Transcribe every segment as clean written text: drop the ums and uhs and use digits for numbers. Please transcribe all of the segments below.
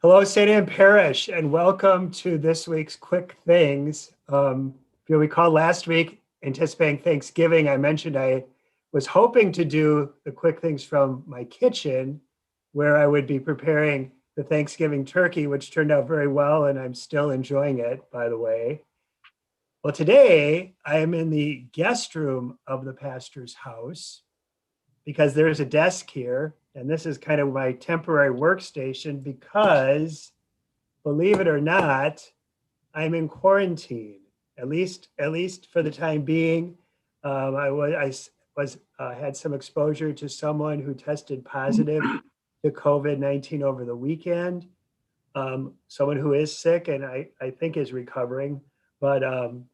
Hello, St. Anne Parish, and welcome to this week's Quick Things. If you recall last week, anticipating Thanksgiving, I mentioned I was hoping to do the quick things from my kitchen, where I would be preparing the Thanksgiving turkey, which turned out very well, and I'm still enjoying it, by the way. Well, today I am in the guest room of the pastor's house because there's a desk here, and this is kind of my temporary workstation because believe it or not, I'm in quarantine. At least for the time being. I had some exposure to someone who tested positive to COVID-19 over the weekend. Someone who is sick and I think is recovering. But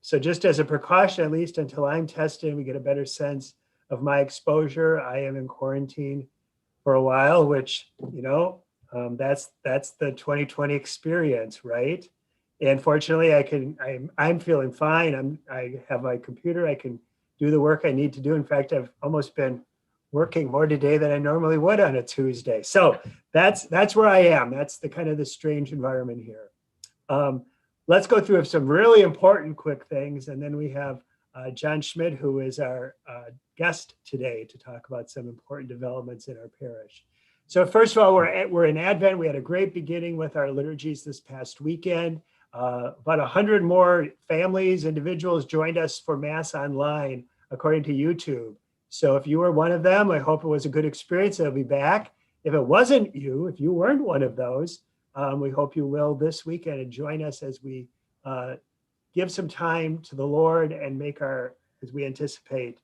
so just as a precaution, at least until I'm tested, we get a better sense of my exposure. I am in quarantine for a while, which, that's the 2020 experience, right? And fortunately, I'm feeling fine. I have my computer. I can do the work I need to do. In fact, I've almost been working more today than I normally would on a Tuesday. So that's where I am. That's the kind of the strange environment here. Um, let's go through some really important quick things, and then we have John Schmidt, who is our guest today to talk about some important developments in our parish. So first of all, we're in Advent. We had a great beginning with our liturgies this past weekend. About 100 more families, individuals joined us for Mass online, according to YouTube. So if you were one of them, I hope it was a good experience. They'll be back. If it wasn't you, if you weren't one of those, we hope you will this weekend and join us as we give some time to the Lord and as we anticipate,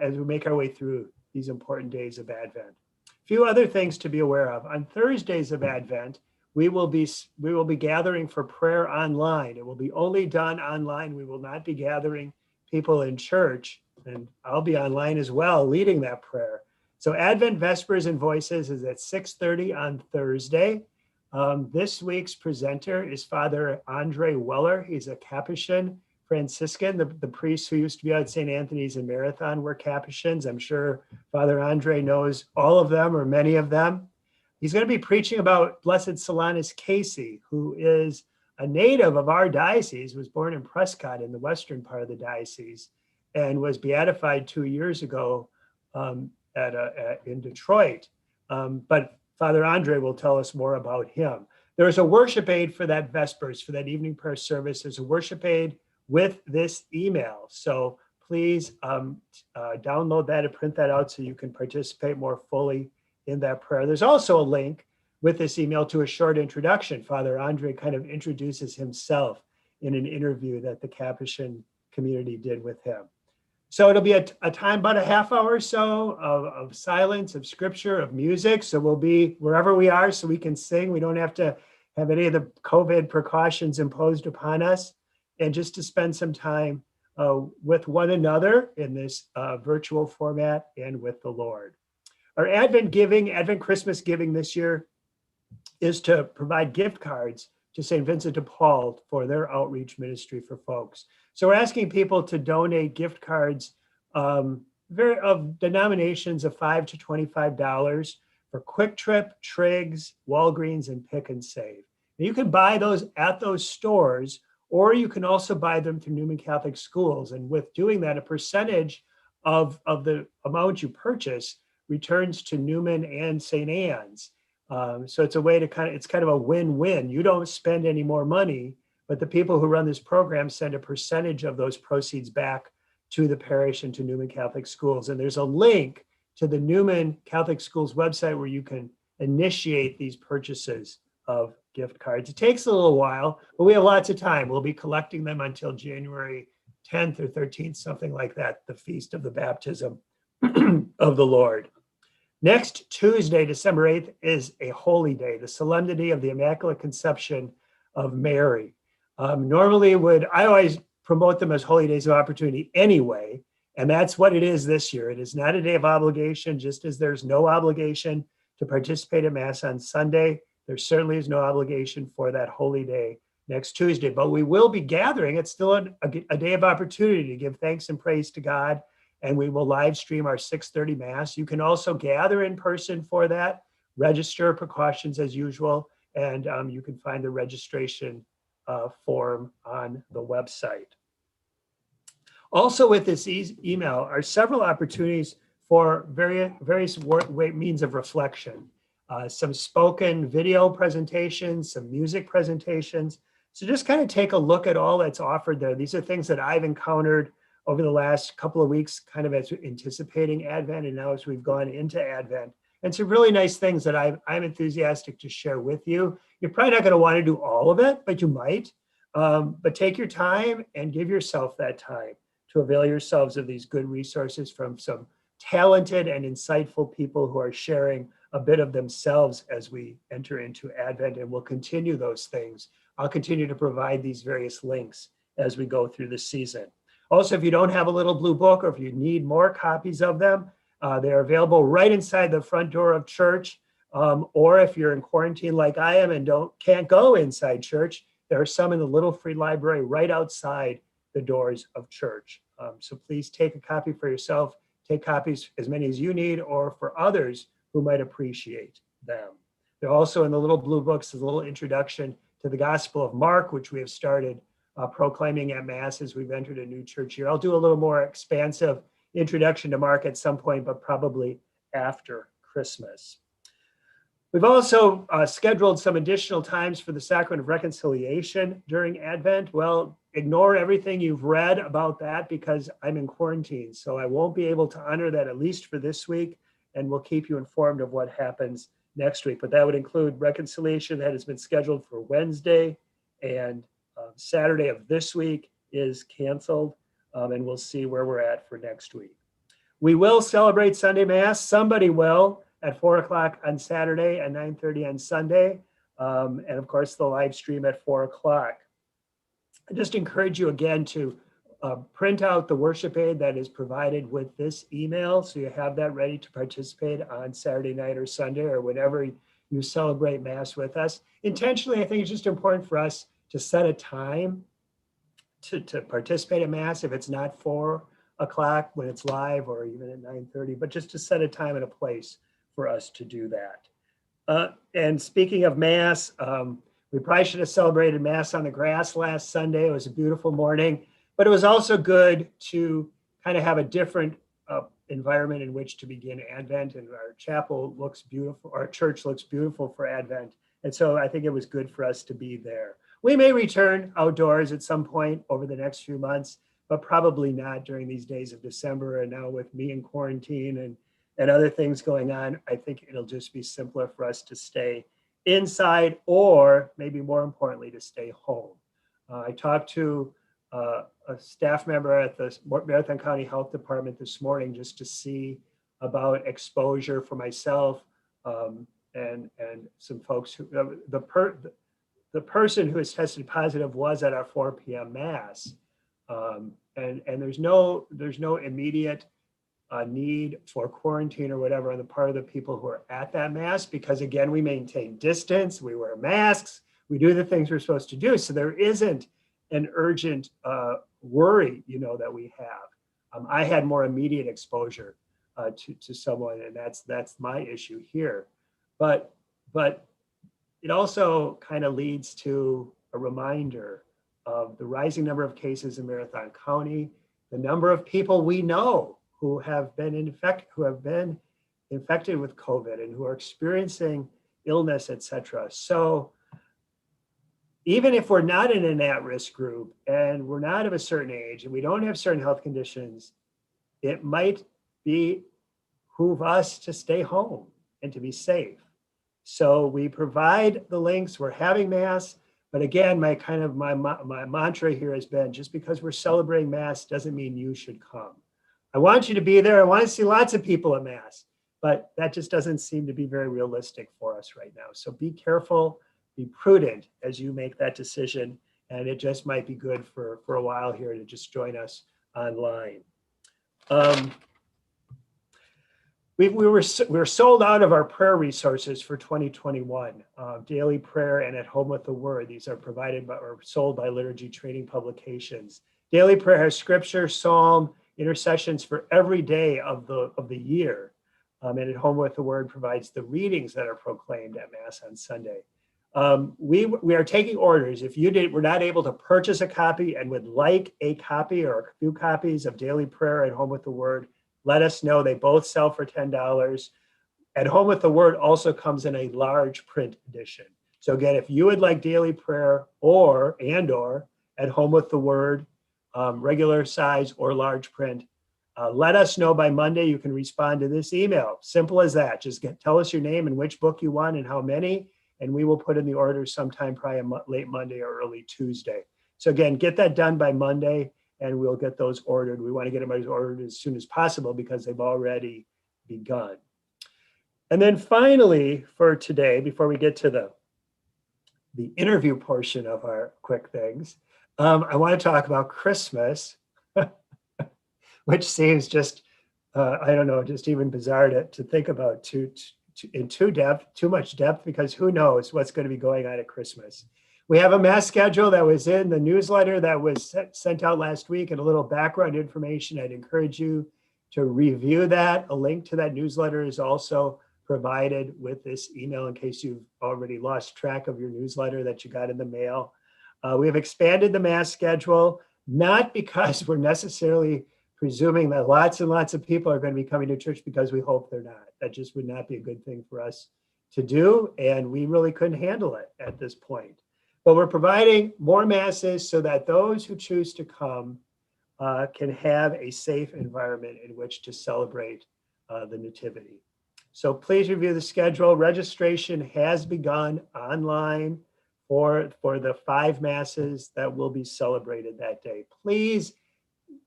as we make our way through these important days of Advent. A few other things to be aware of. On Thursdays of Advent, we will be gathering for prayer online. It will be only done online. We will not be gathering people in church, and I'll be online as well leading that prayer. So Advent Vespers and Voices is at 6:30 on Thursday. This week's presenter is Father Andre Weller. He's a Capuchin Franciscan. The priests who used to be out at St. Anthony's and Marathon were Capuchins. I'm sure Father Andre knows all of them or many of them. He's going to be preaching about Blessed Solanus Casey, who is a native of our diocese, was born in Prescott in the western part of the diocese, and was beatified 2 years ago in Detroit. But Father Andre will tell us more about him. There's a worship aid for that Vespers, for that evening prayer service. There's a worship aid with this email. So please download that and print that out so you can participate more fully in that prayer. There's also a link with this email to a short introduction. Father Andre kind of introduces himself in an interview that the Capuchin community did with him. So it'll be a time, about a half hour or so of silence, of scripture, of music. So we'll be wherever we are so we can sing. We don't have to have any of the COVID precautions imposed upon us. And just to spend some time with one another in this virtual format and with the Lord. Our Advent Christmas giving this year is to provide gift cards to St. Vincent de Paul for their outreach ministry for folks. So we're asking people to donate gift cards of denominations of $5 to $25 for Quick Trip, Triggs, Walgreens, and Pick and Save. Now you can buy those at those stores, or you can also buy them through Newman Catholic Schools. And with doing that, a percentage of the amount you purchase returns to Newman and St. Anne's. So it's a way to it's kind of a win-win. You don't spend any more money, but the people who run this program send a percentage of those proceeds back to the parish and to Newman Catholic Schools. And there's a link to the Newman Catholic Schools website where you can initiate these purchases of gift cards. It takes a little while, but we have lots of time. We'll be collecting them until January 10th or 13th, something like that, the Feast of the Baptism of the Lord. Next Tuesday, December 8th, is a holy day, the Solemnity of the Immaculate Conception of Mary. Normally I always promote them as holy days of opportunity anyway, and that's what it is this year. It is not a day of obligation, just as there's no obligation to participate in Mass on Sunday. There certainly is no obligation for that holy day next Tuesday, but we will be gathering. It's still a day of opportunity to give thanks and praise to God, and we will live stream our 6:30 Mass. You can also gather in person for that, register, precautions as usual, and you can find the registration form on the website. Also with this email are several opportunities for various means of reflection. Some spoken video presentations, some music presentations. So just kind of take a look at all that's offered there. These are things that I've encountered over the last couple of weeks, kind of as anticipating Advent, and now as we've gone into Advent. And some really nice things that I'm enthusiastic to share with you. You're probably not going to want to do all of it, but you might. But take your time and give yourself that time to avail yourselves of these good resources from some talented and insightful people who are sharing a bit of themselves as we enter into Advent, and we'll continue those things. I'll continue to provide these various links as we go through the season. Also, if you don't have a little blue book, or if you need more copies of them, they're available right inside the front door of church. Or if you're in quarantine like I am and can't go inside church, there are some in the little free library right outside the doors of church. So please take a copy for yourself, take copies as many as you need, or for others who might appreciate them. They're also in the little blue books, a little introduction to the Gospel of Mark, which we have started proclaiming at Mass as we've entered a new church year. I'll do a little more expansive introduction to Mark at some point, but probably after Christmas. We've also scheduled some additional times for the Sacrament of Reconciliation during Advent. Well, ignore everything you've read about that because I'm in quarantine, so I won't be able to honor that at least for this week, and we'll keep you informed of what happens next week. But that would include reconciliation that has been scheduled for Wednesday, and Saturday of this week is canceled, and we'll see where we're at for next week. We will celebrate Sunday Mass. Somebody will, at 4 o'clock on Saturday and 9:30 on Sunday. And of course, the live stream at 4 o'clock. I just encourage you again to print out the worship aid that is provided with this email, so you have that ready to participate on Saturday night or Sunday or whenever you celebrate Mass with us. Intentionally, I think it's just important for us to set a time to participate in Mass if it's not 4 o'clock when it's live, or even at 9:30, but just to set a time and a place for us to do that. And speaking of Mass, we probably should have celebrated Mass on the grass last Sunday. It was a beautiful morning, but it was also good to kind of have a different environment in which to begin Advent, and our chapel looks beautiful, our church looks beautiful for Advent. And so I think it was good for us to be there. We may return outdoors at some point over the next few months, but probably not during these days of December. And now with me in quarantine and other things going on, I think it'll just be simpler for us to stay inside, or maybe more importantly, to stay home. I talked to a staff member at the Marathon County Health Department this morning just to see about exposure for myself and some folks who, the person who has tested positive was at our 4 p.m. Mass. And there's no immediate need for quarantine or whatever on the part of the people who are at that Mass, because again, we maintain distance, we wear masks, we do the things we're supposed to do. So there isn't an urgent worry, that we have. I had more immediate exposure to someone, and that's my issue here. But it also kind of leads to a reminder of the rising number of cases in Marathon County, the number of people we know who have been infected with COVID and who are experiencing illness, etc. So even if we're not in an at-risk group and we're not of a certain age and we don't have certain health conditions, it might behoove us to stay home and to be safe. So we provide the links. We're having Mass. But again, my mantra here has been, just because we're celebrating Mass doesn't mean you should come. I want you to be there. I want to see lots of people at Mass, but that just doesn't seem to be very realistic for us right now. So be careful, be prudent as you make that decision. And it just might be good for a while here to just join us online. We were sold out of our prayer resources for 2021, daily prayer and at home with the word. These are provided by or sold by Liturgy Training Publications. Daily prayer has scripture, psalm, intercessions for every day of the year. And at home with the word provides the readings that are proclaimed at Mass on Sunday. We are taking orders. If were not able to purchase a copy and would like a copy or a few copies of Daily Prayer and Home with the Word, let us know. They both sell for $10. At Home with the Word also comes in a large print edition. So again, if you would like Daily Prayer or at Home with the Word, regular size or large print, let us know by Monday. You can respond to this email. Simple as that. Just tell us your name and which book you want and how many, and we will put in the order sometime probably late Monday or early Tuesday. So again, get that done by Monday and we'll get those ordered. We want to get them ordered as soon as possible because they've already begun. And then finally for today, before we get to the interview portion of our quick things, I want to talk about Christmas, which seems just, I don't know, just even bizarre to think about in too much depth, because who knows what's going to be going on at Christmas. We have a mass schedule that was in the newsletter that was sent out last week, and a little background information. I'd encourage you to review that. A link to that newsletter is also provided with this email in case you've already lost track of your newsletter that you got in the mail. We have expanded the mass schedule, not because we're necessarily presuming that lots and lots of people are going to be coming to church, because we hope they're not. That just would not be a good thing for us to do, and we really couldn't handle it at this point. But we're providing more masses so that those who choose to come can have a safe environment in which to celebrate the Nativity. So please review the schedule. Registration has begun online for the 5 masses that will be celebrated that day. Please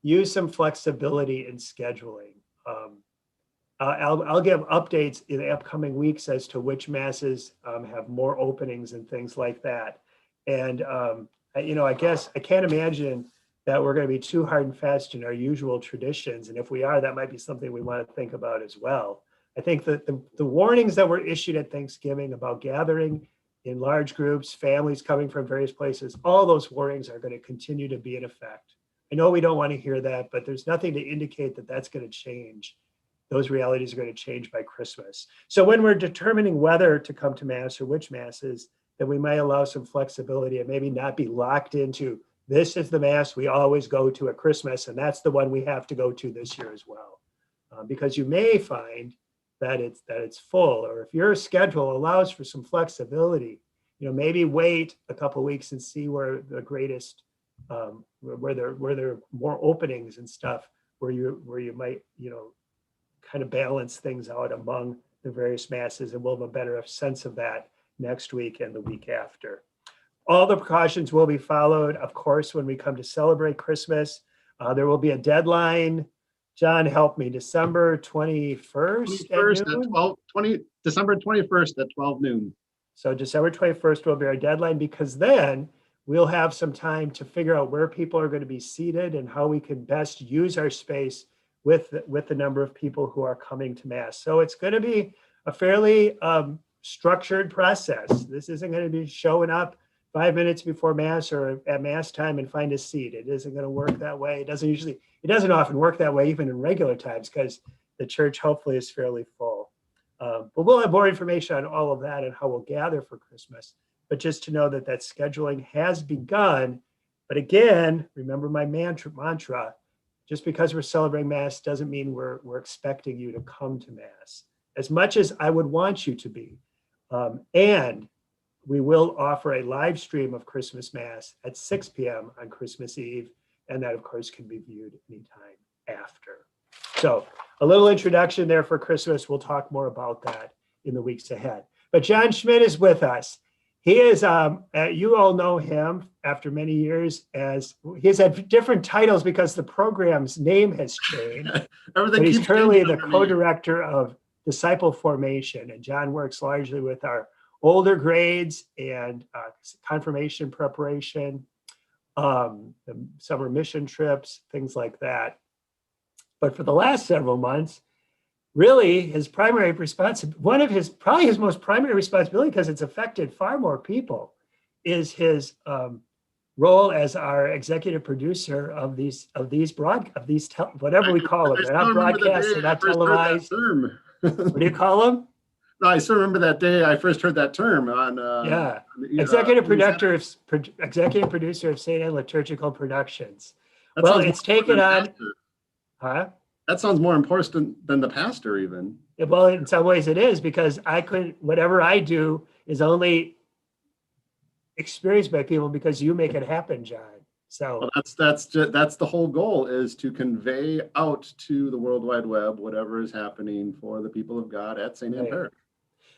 use some flexibility in scheduling. I'll give updates in the upcoming weeks as to which masses have more openings and things like that. And I guess I can't imagine that we're going to be too hard and fast in our usual traditions. And if we are, that might be something we want to think about as well. I think that the warnings that were issued at Thanksgiving about gathering in large groups, families coming from various places, all those warnings are going to continue to be in effect. I know we don't want to hear that, but there's nothing to indicate that that's going to change. Those realities are going to change by Christmas. So when we're determining whether to come to Mass or which Masses, then we might allow some flexibility and maybe not be locked into, this is the Mass we always go to at Christmas, and that's the one we have to go to this year as well. Because you may find that it's full, or if your schedule allows for some flexibility, maybe wait a couple of weeks and see where the greatest, where there are more openings and stuff, where you might, kind of balance things out among the various masses, and we'll have a better sense of that next week and the week after. All the precautions will be followed, of course, when we come to celebrate Christmas. There will be a deadline. John, help me, December 21st at noon? December 21st at 12 noon. So December 21st will be our deadline, because then we'll have some time to figure out where people are going to be seated and how we can best use our space with the number of people who are coming to Mass. So it's going to be a fairly structured process. This isn't going to be showing up 5 minutes before Mass or at Mass time and find a seat. It isn't going to work that way. It doesn't often work that way, even in regular times, because the church hopefully is fairly full. But we'll have more information on all of that and how we'll gather for Christmas. But just to know that scheduling has begun. But again, remember my mantra, just because we're celebrating Mass doesn't mean we're expecting you to come to Mass, as much as I would want you to be. And we will offer a live stream of Christmas Mass at 6 p.m. on Christmas Eve, and that, of course, can be viewed anytime after. So a little introduction there for Christmas. We'll talk more about that in the weeks ahead. But John Schmidt is with us. He is, you all know him after many years as, he's had different titles because the program's name has changed. But he's currently the co-director of disciple formation, and John works largely with our older grades and confirmation preparation, the summer mission trips, things like that. But for the last several months, really his primary responsibility, probably his most primary responsibility, because it's affected far more people, is his role as our executive producer of these whatever we call them. They're not broadcast, they're not televised. What do you call them? No, I still remember that day I first heard that term Yeah. what was that? Executive producer of St. Anne Liturgical Productions. That Well, sounds more it's taken important than on, pastor. huh? That sounds more important than the pastor even. Well, in some ways it is because I couldn't, whatever I do is only experienced by people because you make it happen, John. Well, So, that's the whole goal, is to convey out to the World Wide Web whatever is happening for the people of God at St. Anne right. Parish.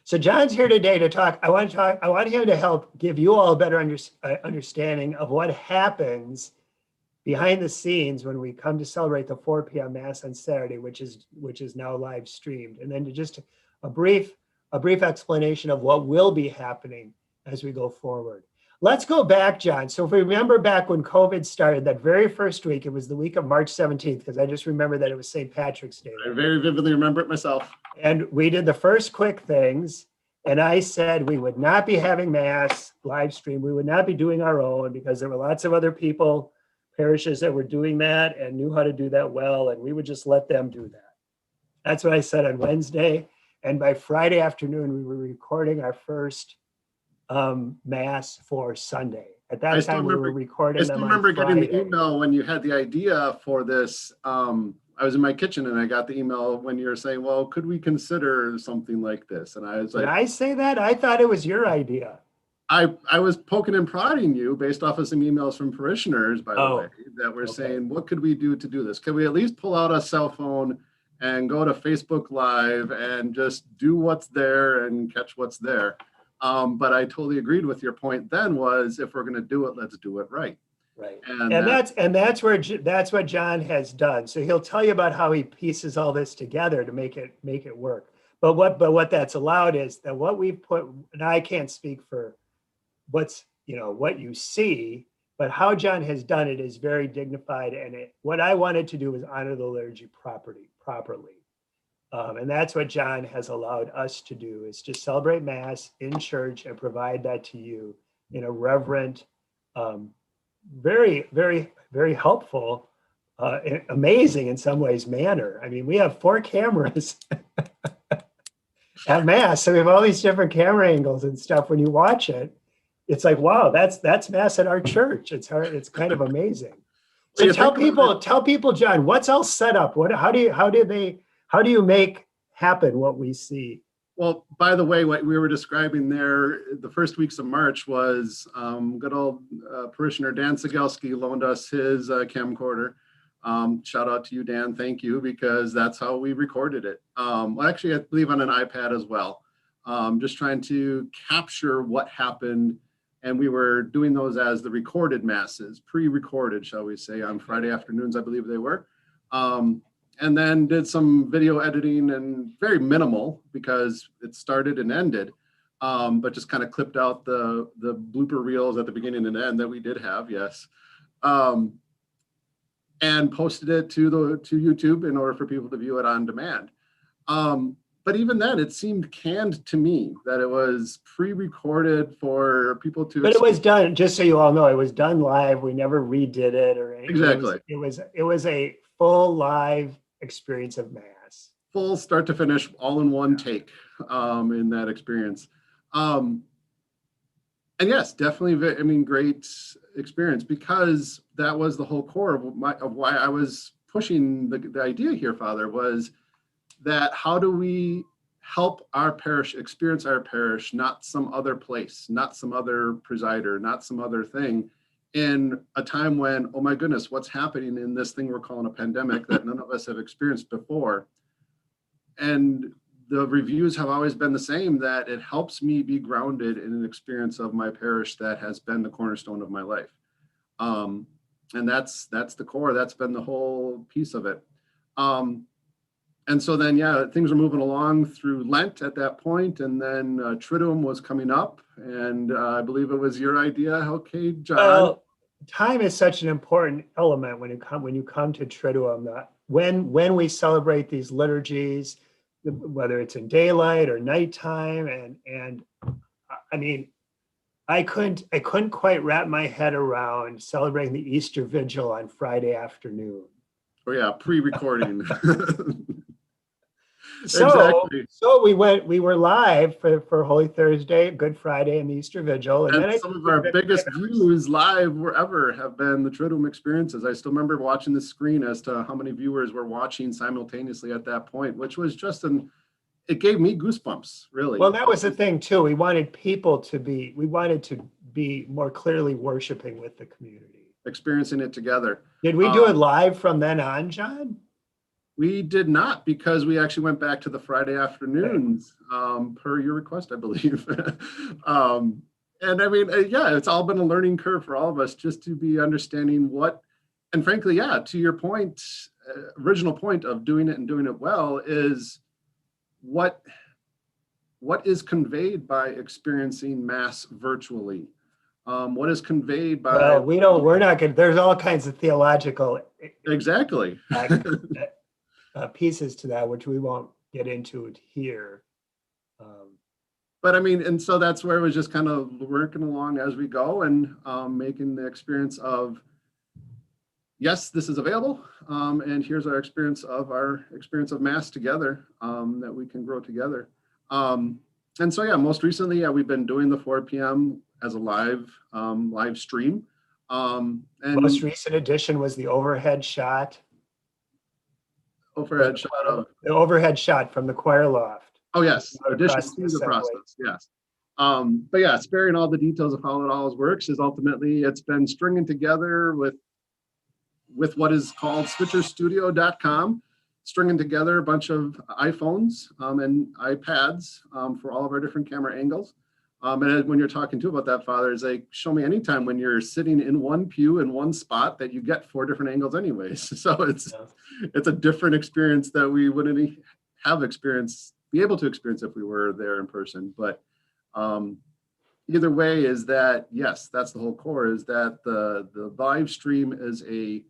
So John's here today to talk. I want him to help give you all a better understanding of what happens behind the scenes when we come to celebrate the 4 p.m. Mass on Saturday, which is now live streamed, and then to just a brief explanation of what will be happening as we go forward. Let's go back, John. So if we remember back when COVID started, that very first week, it was the week of March 17th, because I just remember that it was St. Patrick's Day. I very vividly remember it myself. And we did the first quick things. And I said we would not be having Mass live stream. We would not be doing our own because there were lots of other people, parishes that were doing that and knew how to do that well. And we would just let them do that. That's what I said on Wednesday. And by Friday afternoon, we were recording our first Mass for Sunday. At that time, we were recording them on Friday. Getting the email when you had the idea for this. I was in my kitchen and I got the email when you were saying, well, could we consider something like this? And I was like, did I say that? I thought it was your idea. I was poking and prodding you based off of some emails from parishioners, by the way, that were saying, what could we do to do this? Could we at least pull out a cell phone and go to Facebook Live and just do what's there and catch what's there? But I totally agreed with your point then, was if we're going to do it, let's do it right. Right. And that's what John has done. So he'll tell you about how he pieces all this together to make it work. But what that's allowed is that what we've put, and I can't speak for what you see, but how John has done it is very dignified. And what I wanted to do was honor the liturgy properly. And that's what John has allowed us to do, is to celebrate Mass in church and provide that to you in a reverent, very, very, very helpful, amazing in some ways manner. I mean, we have 4 cameras at Mass, so we have all these different camera angles and stuff. When you watch it, it's like, wow, that's Mass at our church. It's kind of amazing. So tell people, John, what's all set up? How do you make happen what we see? Well, by the way, what we were describing there, the first weeks of March was good old parishioner Dan Sigelski loaned us his camcorder. Shout out to you, Dan. Thank you, because that's how we recorded it. Well, actually, I believe on an iPad as well. Just trying to capture what happened. And we were doing those as the recorded Masses, pre-recorded, shall we say, on Friday afternoons, I believe they were. And then did some video editing, and very minimal because it started and ended, but just kind of clipped out the blooper reels at the beginning and end that we did have, yes, and posted it to YouTube in order for people to view it on demand. But even then, it seemed canned to me, that it was pre-recorded for people to. But it was done, just so you all know, it was done live. We never redid it or anything. Exactly. It was a full live experience of Mass, full start to finish, all in one take, in that experience. And yes, definitely, great experience, because that was the whole core of why I was pushing the idea here, Father, was that how do we help our parish experience our parish, not some other place, not some other presider, not some other thing, in a time when, oh my goodness, what's happening in this thing we're calling a pandemic that none of us have experienced before. And the reviews have always been the same, that it helps me be grounded in an experience of my parish that has been the cornerstone of my life. And that's the core. That's been the whole piece of it. And so then, yeah, things were moving along through Lent at that point, and then Triduum was coming up, and I believe it was your idea. Okay, John. Well, time is such an important element when you come to Triduum. That when we celebrate these liturgies, whether it's in daylight or nighttime, and I mean, I couldn't quite wrap my head around celebrating the Easter Vigil on Friday afternoon. Oh yeah, pre-recording. So, Exactly. so we were live for Holy Thursday, Good Friday, and the Easter Vigil. And And then I some of think our we did biggest views live wherever have been the Triduum experiences. I still remember watching the screen as to how many viewers were watching simultaneously at that point, which was just it gave me goosebumps, well, really. that was the thing too. We wanted to be more clearly worshiping with the community. Experiencing it together. Did we do it live from then on, John? We did not, because we actually went back to the Friday Okay. afternoons, per your request, I believe. And I mean, yeah, it's all been a learning curve for all of us, just to be understanding what, and frankly, yeah, to your point, original point of doing it and doing it well is what is conveyed by experiencing Mass virtually. What is conveyed by Well, we're not going to, there's all kinds of theological exactly. uh, pieces to that, which we won't get into it here. But I mean, and so that's where it was just kind of working along as we go, and making the experience of, yes, this is available, and here's our experience of Mass together, that we can grow together. And so, yeah, most recently, yeah, we've been doing the 4 p.m. as a live stream. Most And recent addition was the overhead shot. overhead shot of, The overhead shot from the choir loft. oh yes, addition Across the to the assembly. process, yes. But yeah, sparing all the details of how it all works is ultimately it's been stringing together with what is called switcherstudio.com, stringing together a bunch of iPhones and iPads for all of our different camera angles. And when you're talking to about that, Father, is like, show me anytime when you're sitting in one pew in one spot that you get 4 different angles anyways. So it's a different experience that we wouldn't be able to experience if we were there in person. But either way is that, yes, that's the whole core, is that the live stream is a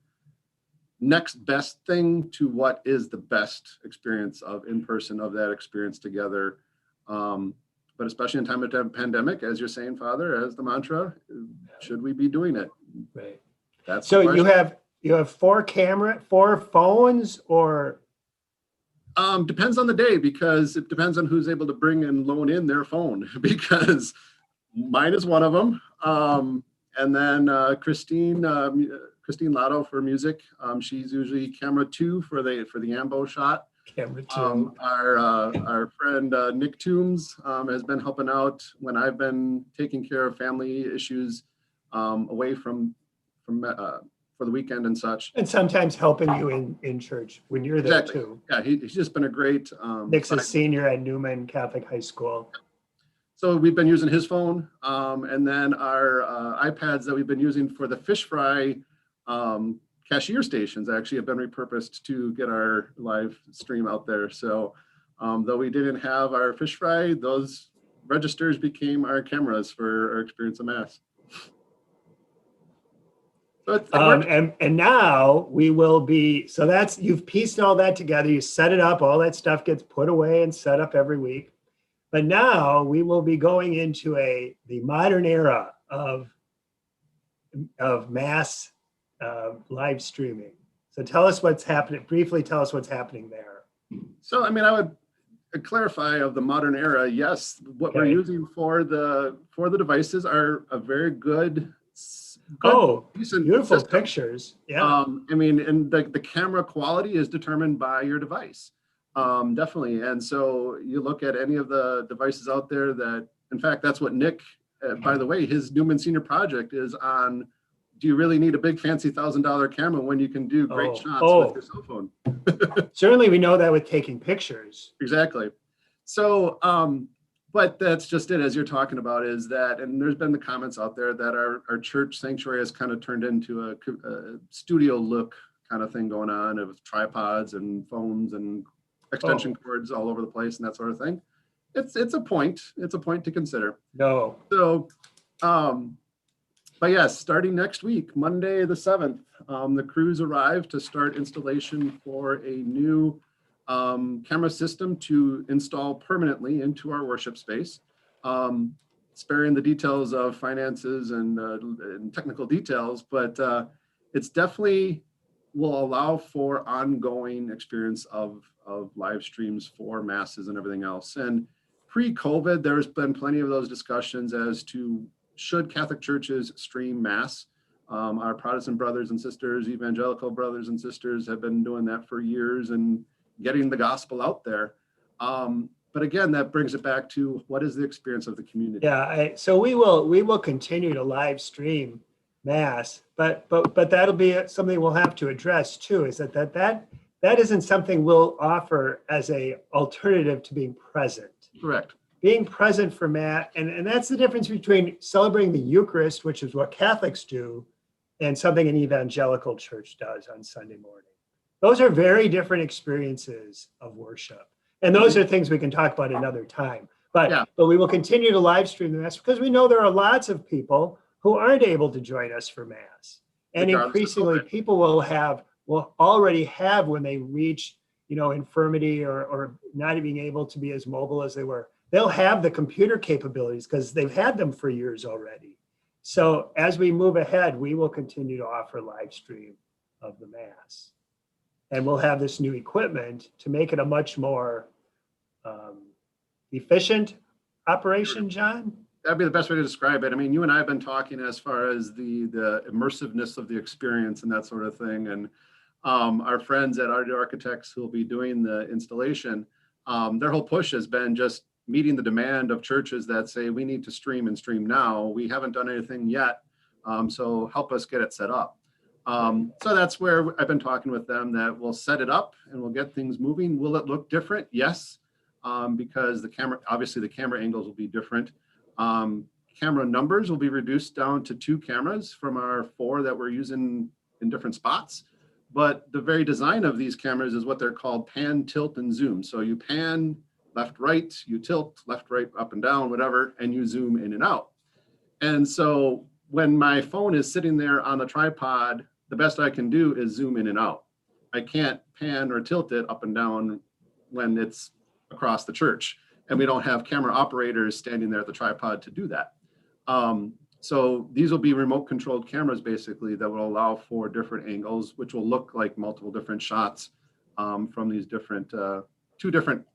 next best thing to what is the best experience of in person, of that experience together. But especially in time of pandemic, as you're saying, Father, as the mantra, should we be doing it? Right. That's So the question. you have 4 phones, or Depends on the day, because it depends on who's able to bring and loan in their phone, because mine is one of them. And then Christine Lotto for music. She's usually camera 2 for the ambo shot. camera 2? Our friend Nick Toombs has been helping out when I've been taking care of family issues away from for the weekend and such. And sometimes helping you in church when you're there Exactly. too. Yeah, he's just been a great. Nick's a senior at Newman Catholic High School. So we've been using his phone, and then our iPads that we've been using for the fish fry cashier stations actually have been repurposed to get our live stream out there. So though we didn't have our fish fry, those registers became our cameras for our experience of Mass. So it works. And now we will be, so that's, you've pieced all that together, you set it up, all that stuff gets put away and set up every week. But now we will be going into the modern era of Mass live streaming. So tell us what's happening, briefly tell us what's happening there. So, I mean, I would clarify of the modern era. Yes, what we're using for the devices are a very good, decent, beautiful system. Pictures. Yeah. I mean, and the camera quality is determined by your device. Definitely. And so you look at any of the devices out there that, in fact, that's what Nick, by the way, his Newman Senior project is on. Do you really need a big fancy $1,000 camera when you can do great shots with your cell phone? Certainly we know that with taking pictures. Exactly. So, but that's just it, as you're talking about, is that, and there's been the comments out there that our church sanctuary has kind of turned into a studio look kind of thing going on with tripods and phones and extension cords all over the place and that sort of thing. It's a point to consider. No. So, but yes, starting next week, Monday the 7th, the crews arrive to start installation for a new camera system to install permanently into our worship space. Sparing the details of finances and technical details, but it's definitely will allow for ongoing experience of live streams for masses and everything else. And pre-COVID, there's been plenty of those discussions as to should Catholic churches stream mass. Our Protestant brothers and sisters, evangelical brothers and sisters have been doing that for years and getting the gospel out there. But again, that brings it back to what is the experience of the community? Yeah, so we will continue to live stream mass, but that'll be something we'll have to address too. Is that isn't something we'll offer as a alternative to being present. Correct. Being present for mass, and that's the difference between celebrating the Eucharist, which is what Catholics do, and something an evangelical church does on Sunday morning. Those are very different experiences of worship. And those are things we can talk about another time. But we will continue to live stream the Mass because we know there are lots of people who aren't able to join us for Mass. And increasingly people will already have when they reach, infirmity or not being able to be as mobile as they were. They'll have the computer capabilities because they've had them for years already. So as we move ahead, we will continue to offer live stream of the Mass. And we'll have this new equipment to make it a much more efficient operation, John? That'd be the best way to describe it. I mean, you and I have been talking as far as the immersiveness of the experience and that sort of thing. And our friends at Audio Architects who will be doing the installation, their whole push has been just meeting the demand of churches that say we need to stream and stream now. We haven't done anything yet, so help us get it set up. So that's where I've been talking with them that we'll set it up and we'll get things moving. Will it look different? Yes, because the camera angles will be different. Camera numbers will be reduced down to 2 cameras from our 4 that we're using in different spots. But the very design of these cameras is what they're called pan, tilt, and zoom. So you pan left, right, you tilt left, right, up and down, whatever, and you zoom in and out. And so when my phone is sitting there on the tripod, the best I can do is zoom in and out. I can't pan or tilt it up and down when it's across the church, and we don't have camera operators standing there at the tripod to do that. So these will be remote controlled cameras basically that will allow for different angles, which will look like multiple different shots from these different, 2 different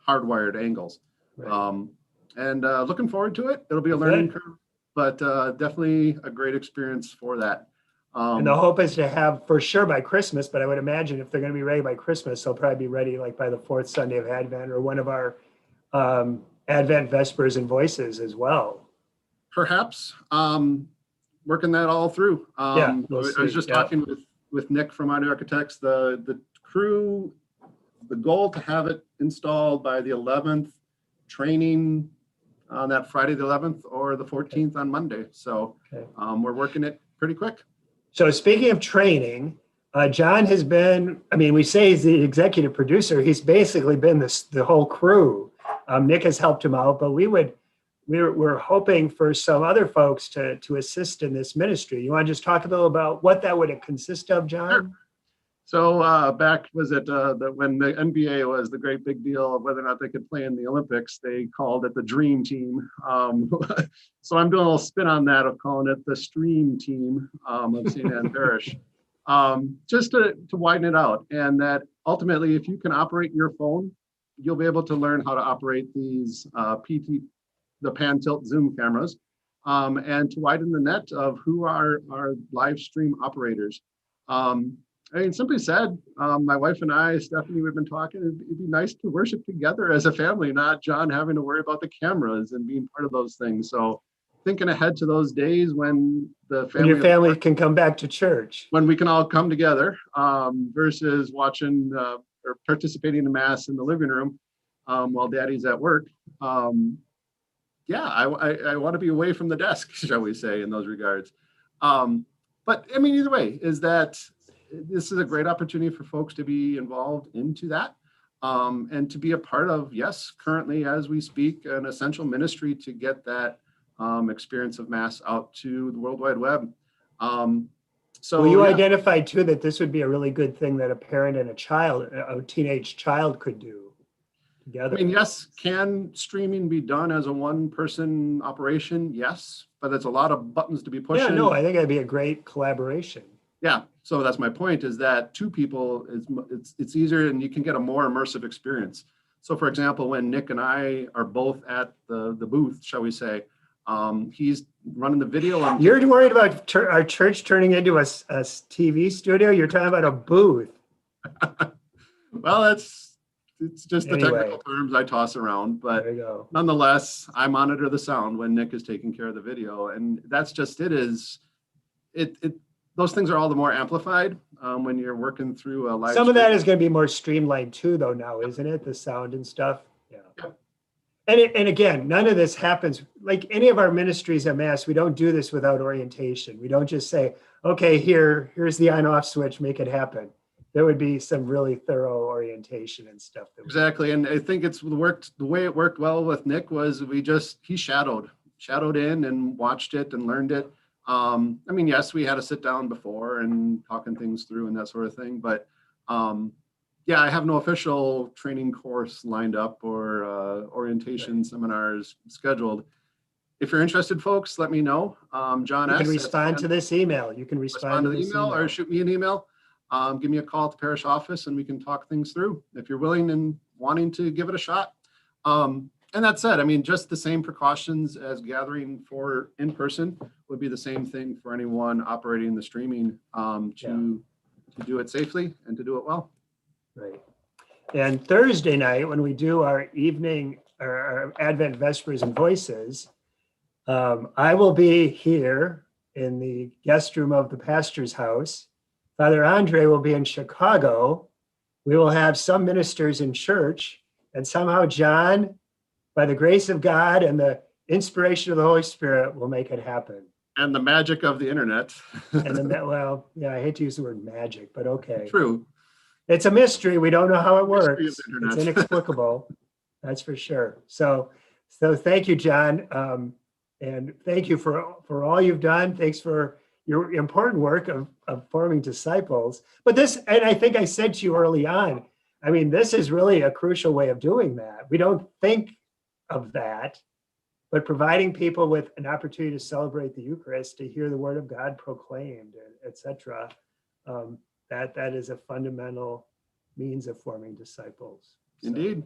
hardwired angles. Right. And looking forward to it. It'll be a learning curve, but definitely a great experience for that. And the hope is to have for sure by Christmas, but I would imagine if they're going to be ready by Christmas, they'll probably be ready like by the 4th Sunday of Advent or one of our Advent Vespers and Voices as well. Perhaps Working that all through. I was just talking with Nick from Audio Architects, the crew, the goal to have it installed by the 11th, training on that Friday the 11th or the 14th on Monday. So we're working it pretty quick. So speaking of training, John has been, we say he's the executive producer. He's basically been the whole crew. Nick has helped him out, but we're hoping for some other folks to assist in this ministry. You want to just talk a little about what that would consist of, John? Sure. So back when the NBA was the great big deal of whether or not they could play in the Olympics, they called it the Dream Team. So I'm doing a little spin on that of calling it the Stream Team of St. Anne Parish, just to widen it out. And that ultimately, if you can operate your phone, you'll be able to learn how to operate these the pan, tilt, zoom cameras, and to widen the net of who are our live stream operators. Simply said, my wife and I, Stephanie, we've been talking, it'd be nice to worship together as a family, not John having to worry about the cameras and being part of those things. So thinking ahead to those days when your family can come back to church. When we can all come together versus watching or participating in Mass in the living room while Daddy's at work. I want to be away from the desk, shall we say, in those regards. But either way, is that this is a great opportunity for folks to be involved into that and to be a part of, yes, currently as we speak, an essential ministry to get that experience of Mass out to the World Wide Web. So you identified too that this would be a really good thing that a parent and a teenage child could do together. Yes, can streaming be done as a one-person operation? Yes, but there's a lot of buttons to be pushing. Yeah, no, I think that'd be a great collaboration. Yeah, so that's my point, is that two people it's easier and you can get a more immersive experience. So for example, when Nick and I are both at the booth, shall we say, he's running the video. You're worried about our church turning into a TV studio? You're talking about a booth. Well, it's just the Anyway, technical terms I toss around, but there you go. nonetheless, I monitor the sound when Nick is taking care of the video, and that's just it. Those things are all the more amplified when you're working through a live. Some of that is going to be more streamlined too, though, now, isn't it? The sound and stuff. Yeah. Yep. And again, none of this happens like any of our ministries at Mass. We don't do this without orientation. We don't just say, okay, here's the on-off switch, make it happen. There would be some really thorough orientation and stuff. Exactly. And I think the way it worked well with Nick was he shadowed in and watched it and learned it. I mean, yes, we had to sit down before and talking things through and that sort of thing, but yeah, I have no official training course lined up or orientation seminars scheduled. If you're interested, folks, let me know. John, you can respond to this email. You can respond to the email or shoot me an email. Give me a call at the parish office and we can talk things through if you're willing and wanting to give it a shot. And that said, I mean, just the same precautions as gathering for in person would be the same thing for anyone operating the streaming to do it safely and to do it well. Right. And Thursday night, when we do our evening, our Advent Vespers and Voices, I will be here in the guest room of the pastor's house. Father Andre will be in Chicago. We will have some ministers in church, and somehow John, by the grace of God and the inspiration of the Holy Spirit, will make it happen. And the magic of the internet. Well, yeah, I hate to use the word magic, but okay. True. It's a mystery. We don't know how it works. It's inexplicable. That's for sure. So thank you, John. And thank you for all you've done. Thanks for your important work of forming disciples. But and I think I said to you early on, I mean, this is really a crucial way of doing that. We don't think of that, but providing people with an opportunity to celebrate the Eucharist, to hear the word of God proclaimed, etc. That is a fundamental means of forming disciples. Indeed.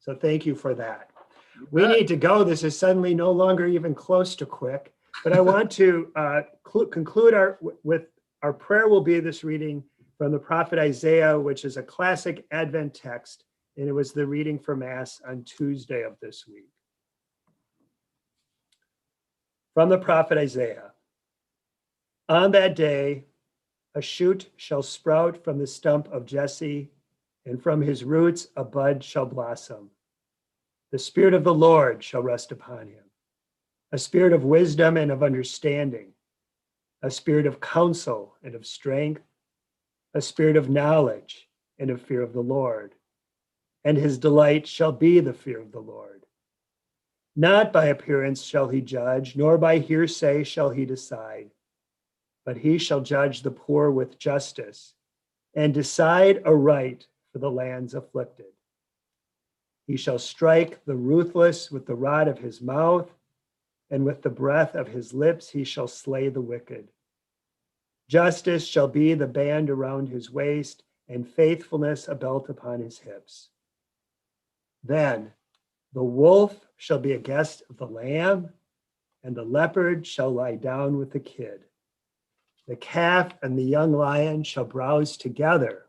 So thank you for that. We need to go. This is suddenly no longer even close to quick, but I want to conclude with our prayer will be this reading from the prophet Isaiah, which is a classic Advent text, and it was the reading for Mass on Tuesday of this week. From the prophet Isaiah. On that day, a shoot shall sprout from the stump of Jesse, and from his roots a bud shall blossom. The Spirit of the Lord shall rest upon him, a spirit of wisdom and of understanding, a spirit of counsel and of strength, a spirit of knowledge and of fear of the Lord. And his delight shall be the fear of the Lord. Not by appearance shall he judge, nor by hearsay shall he decide, but he shall judge the poor with justice and decide aright for the lands afflicted. He shall strike the ruthless with the rod of his mouth, and with the breath of his lips he shall slay the wicked. Justice shall be the band around his waist, and faithfulness a belt upon his hips. Then the wolf shall be a guest of the lamb, and the leopard shall lie down with the kid. The calf and the young lion shall browse together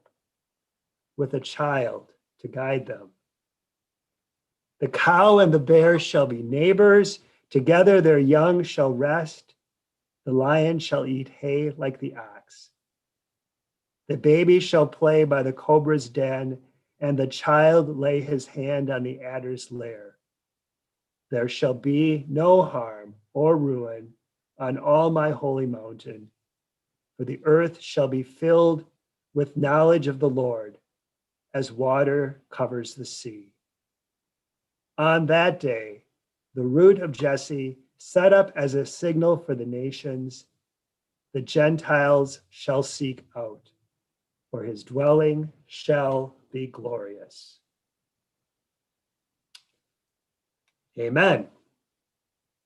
with a child to guide them. The cow and the bear shall be neighbors. Together their young shall rest. The lion shall eat hay like the ox. The baby shall play by the cobra's den, and the child lay his hand on the adder's lair. There shall be no harm or ruin on all my holy mountain, for the earth shall be filled with knowledge of the Lord, as water covers the sea. On that day, the root of Jesse, set up as a signal for the nations, the Gentiles shall seek out, for his dwelling shall be glorious. Amen.